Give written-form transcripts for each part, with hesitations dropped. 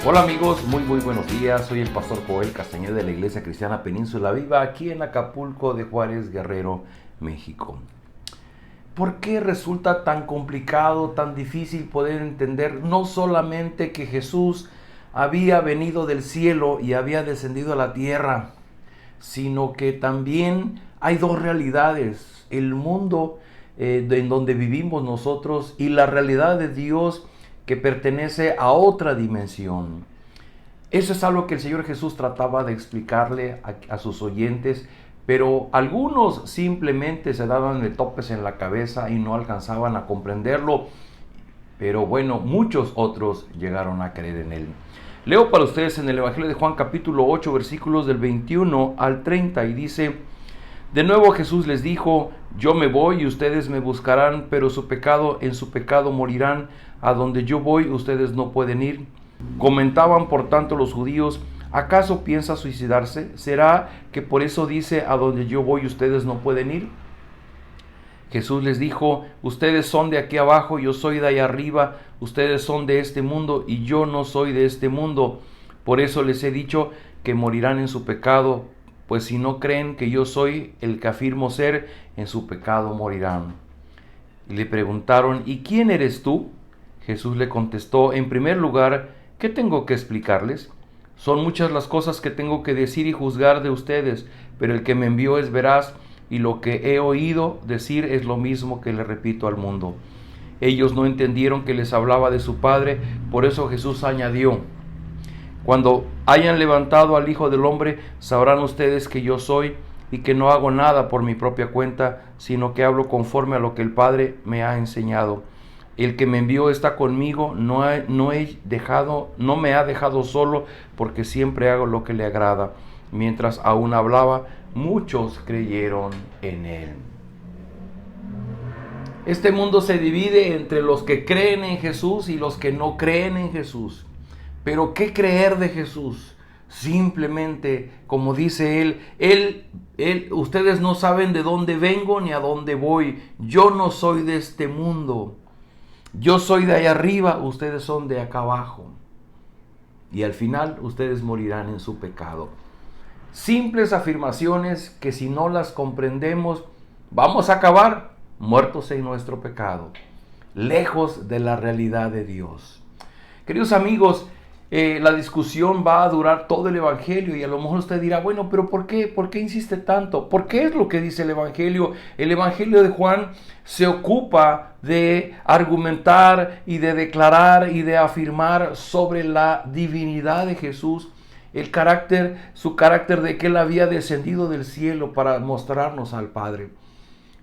Hola amigos, muy buenos días. Soy el pastor Joel Castañeda de la Iglesia Cristiana Península Viva, aquí en Acapulco de Juárez, Guerrero, México. ¿Por qué resulta tan complicado, tan difícil poder entender no solamente que Jesús había venido del cielo y había descendido a la tierra, sino que también hay dos realidades: el mundo en donde vivimos nosotros y la realidad de Dios que pertenece a otra dimensión? Eso es algo que el Señor Jesús trataba de explicarle a sus oyentes, pero algunos simplemente se daban de topes en la cabeza y no alcanzaban a comprenderlo, pero bueno, muchos otros llegaron a creer en él. Leo para ustedes en el Evangelio de Juan capítulo 8 versículos del 21 al 30 y dice: de nuevo Jesús les dijo: yo me voy y ustedes me buscarán, pero en su pecado morirán. A donde yo voy ustedes no pueden ir. Comentaban por tanto los judíos: ¿acaso piensa suicidarse? ¿Será que por eso dice: a donde yo voy ustedes no pueden ir? Jesús les dijo: ustedes son de aquí abajo, yo soy de allá arriba. Ustedes son de este mundo y yo no soy de este mundo. Por eso les he dicho que morirán en su pecado, pues si no creen que yo soy el que afirmo ser, en su pecado morirán. Y le preguntaron: ¿y quién eres tú? Jesús le contestó: en primer lugar, ¿qué tengo que explicarles? Son muchas las cosas que tengo que decir y juzgar de ustedes, pero el que me envió es veraz, y lo que he oído decir es lo mismo que le repito al mundo. Ellos no entendieron que les hablaba de su Padre, por eso Jesús añadió: cuando hayan levantado al Hijo del Hombre, sabrán ustedes que yo soy, y que no hago nada por mi propia cuenta, sino que hablo conforme a lo que el Padre me ha enseñado. El que me envió está conmigo, no me ha dejado solo, porque siempre hago lo que le agrada. Mientras aún hablaba, muchos creyeron en él. Este mundo se divide entre los que creen en Jesús y los que no creen en Jesús. Pero ¿qué creer de Jesús? Simplemente, como dice ustedes no saben de dónde vengo ni a dónde voy. Yo no soy de este mundo. Yo soy de allá arriba, ustedes son de acá abajo. Y al final ustedes morirán en su pecado. Simples afirmaciones que si no las comprendemos, vamos a acabar muertos en nuestro pecado, lejos de la realidad de Dios. Queridos amigos, la discusión va a durar todo el Evangelio y a lo mejor usted dirá: bueno, pero ¿por qué? ¿Por qué insiste tanto? ¿Por qué es lo que dice el Evangelio? El Evangelio de Juan se ocupa de argumentar y de declarar y de afirmar sobre la divinidad de Jesús, su carácter de que Él había descendido del cielo para mostrarnos al Padre.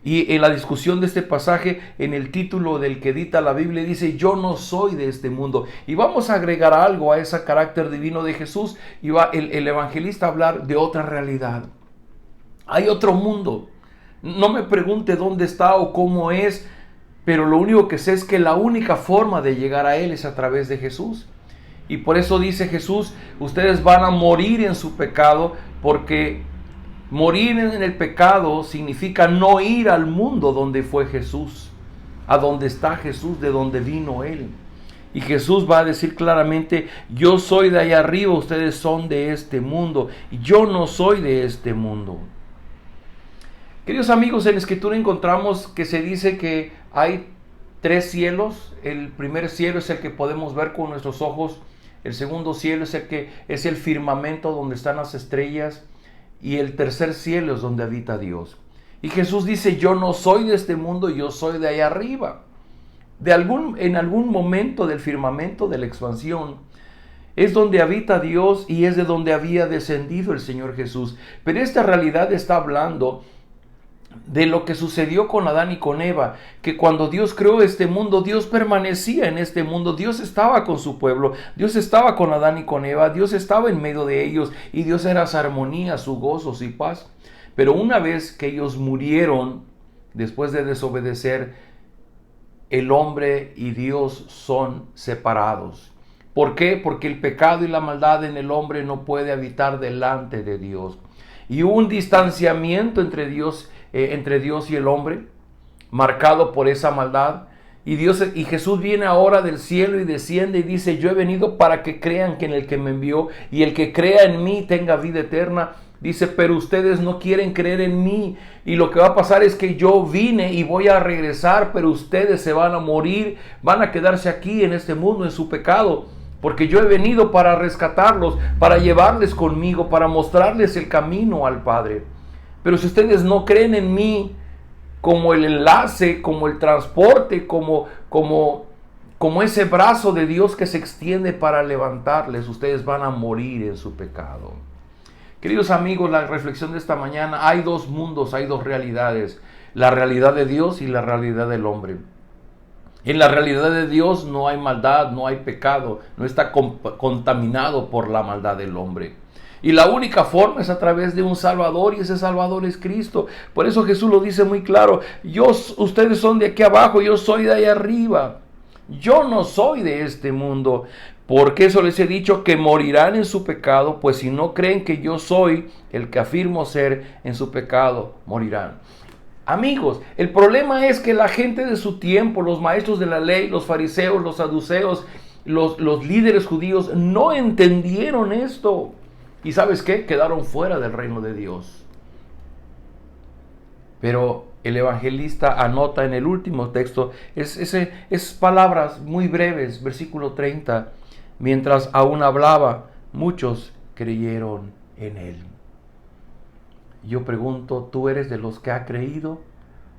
Y en la discusión de este pasaje, en el título del que edita la Biblia, dice: yo no soy de este mundo. Y vamos a agregar algo a ese carácter divino de Jesús, y va el evangelista a hablar de otra realidad. Hay otro mundo. No me pregunte dónde está o cómo es, pero lo único que sé es que la única forma de llegar a Él es a través de Jesús. Y por eso dice Jesús: ustedes van a morir en su pecado, porque morir en el pecado significa no ir al mundo donde fue Jesús, a donde está Jesús, de donde vino Él. Y Jesús va a decir claramente: yo soy de allá arriba, ustedes son de este mundo, y yo no soy de este mundo. Queridos amigos, en la Escritura encontramos que se dice que hay tres cielos. El primer cielo es el que podemos ver con nuestros ojos. El segundo cielo es el firmamento donde están las estrellas. Y el tercer cielo es donde habita Dios. Y Jesús dice: yo no soy de este mundo, yo soy de allá arriba. En algún momento del firmamento de la expansión es donde habita Dios y es de donde había descendido el Señor Jesús. Pero esta realidad está hablando de lo que sucedió con Adán y con Eva, que cuando Dios creó este mundo, Dios permanecía en este mundo, Dios estaba con su pueblo, Dios estaba con Adán y con Eva, Dios estaba en medio de ellos, y Dios era su armonía, su gozo, su paz. Pero una vez que ellos murieron, después de desobedecer, el hombre y Dios son separados. ¿Por qué? Porque el pecado y la maldad en el hombre no puede habitar delante de Dios. Y hubo un distanciamiento entre Dios y el hombre, marcado por esa maldad. Y Jesús viene ahora del cielo y desciende y dice, yo he venido para que crean que en el que me envió, y el que crea en mí tenga vida eterna. Dice, pero ustedes no quieren creer en mí, y lo que va a pasar es que yo vine y voy a regresar, pero ustedes se van a morir, van a quedarse aquí en este mundo, en su pecado, porque yo he venido para rescatarlos, para llevarles conmigo, para mostrarles el camino al Padre. Pero si ustedes no creen en mí, como el enlace, como el transporte, como ese brazo de Dios que se extiende para levantarles, ustedes van a morir en su pecado. Queridos amigos, la reflexión de esta mañana, hay dos mundos, hay dos realidades, la realidad de Dios y la realidad del hombre. En la realidad de Dios no hay maldad, no hay pecado, no está contaminado por la maldad del hombre. Y la única forma es a través de un Salvador, y ese Salvador es Cristo. Por eso Jesús lo dice muy claro, ustedes son de aquí abajo, yo soy de ahí arriba. Yo no soy de este mundo, porque eso les he dicho, que morirán en su pecado, pues si no creen que yo soy el que afirmo ser, en su pecado morirán. Amigos, el problema es que la gente de su tiempo, los maestros de la ley, los fariseos, los saduceos, los líderes judíos, no entendieron esto. ¿Y sabes qué? Quedaron fuera del reino de Dios. Pero el evangelista anota en el último texto, es palabras muy breves, versículo 30. Mientras aún hablaba, muchos creyeron en él. Yo pregunto, ¿tú eres de los que ha creído?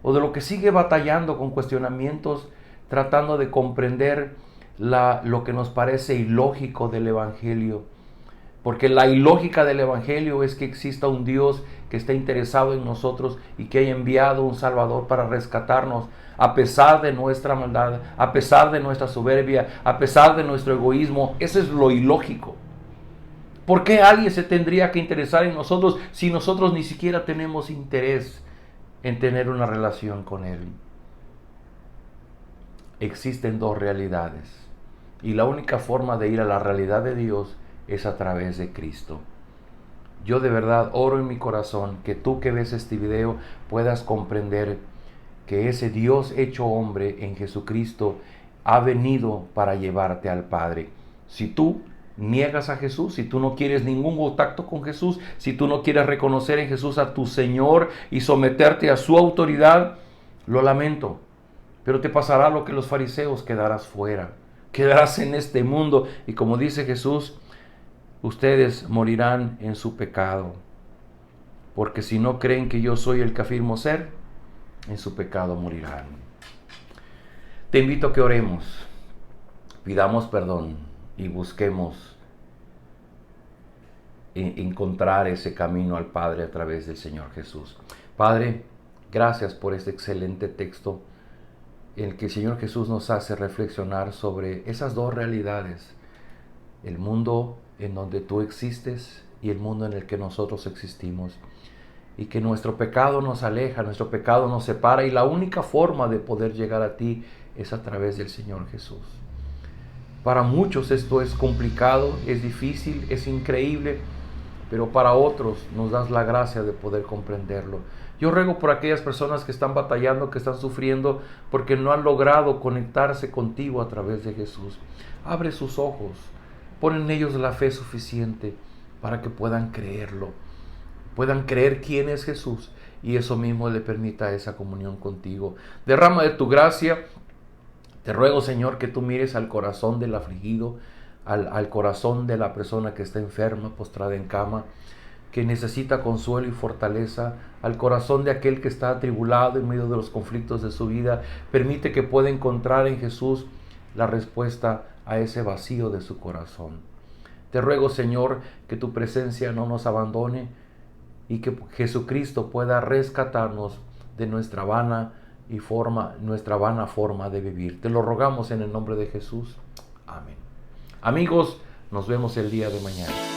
¿O de los que sigue batallando con cuestionamientos, tratando de comprender lo que nos parece ilógico del evangelio? Porque la ilógica del evangelio es que exista un Dios que está interesado en nosotros y que haya enviado un Salvador para rescatarnos a pesar de nuestra maldad, a pesar de nuestra soberbia, a pesar de nuestro egoísmo. Eso es lo ilógico. ¿Por qué alguien se tendría que interesar en nosotros si nosotros ni siquiera tenemos interés en tener una relación con Él? Existen dos realidades, y la única forma de ir a la realidad de Dios es a través de Cristo. Yo de verdad oro en mi corazón que tú que ves este video puedas comprender que ese Dios hecho hombre en Jesucristo ha venido para llevarte al Padre. Si tú niegas a Jesús, si tú no quieres ningún contacto con Jesús, si tú no quieres reconocer en Jesús a tu Señor y someterte a su autoridad, lo lamento, pero te pasará lo que los fariseos, quedarás fuera, quedarás en este mundo, y como dice Jesús, ustedes morirán en su pecado, porque si no creen que yo soy el que afirmo ser, en su pecado morirán. Te invito a que oremos, pidamos perdón y busquemos encontrar ese camino al Padre a través del Señor Jesús. Padre, gracias por este excelente texto en el que el Señor Jesús nos hace reflexionar sobre esas dos realidades, el mundo en donde tú existes y el mundo en el que nosotros existimos, y que nuestro pecado nos aleja, nuestro pecado nos separa, y la única forma de poder llegar a ti es a través del Señor Jesús. Para muchos esto es complicado, es difícil, es increíble, pero para otros nos das la gracia de poder comprenderlo. Yo ruego por aquellas personas que están batallando, que están sufriendo, porque no han logrado conectarse contigo a través de Jesús. Abre sus ojos, pon en ellos la fe suficiente para que puedan creerlo, puedan creer quién es Jesús, y eso mismo le permita esa comunión contigo. Derrama de tu gracia. Te ruego, Señor, que tú mires al corazón del afligido, al corazón de la persona que está enferma, postrada en cama, que necesita consuelo y fortaleza, al corazón de aquel que está atribulado en medio de los conflictos de su vida. Permite que pueda encontrar en Jesús la respuesta a ese vacío de su corazón. Te ruego, Señor, que tu presencia no nos abandone y que Jesucristo pueda rescatarnos de nuestra vana forma de vivir. Te lo rogamos en el nombre de Jesús. Amén. Amigos, nos vemos el día de mañana.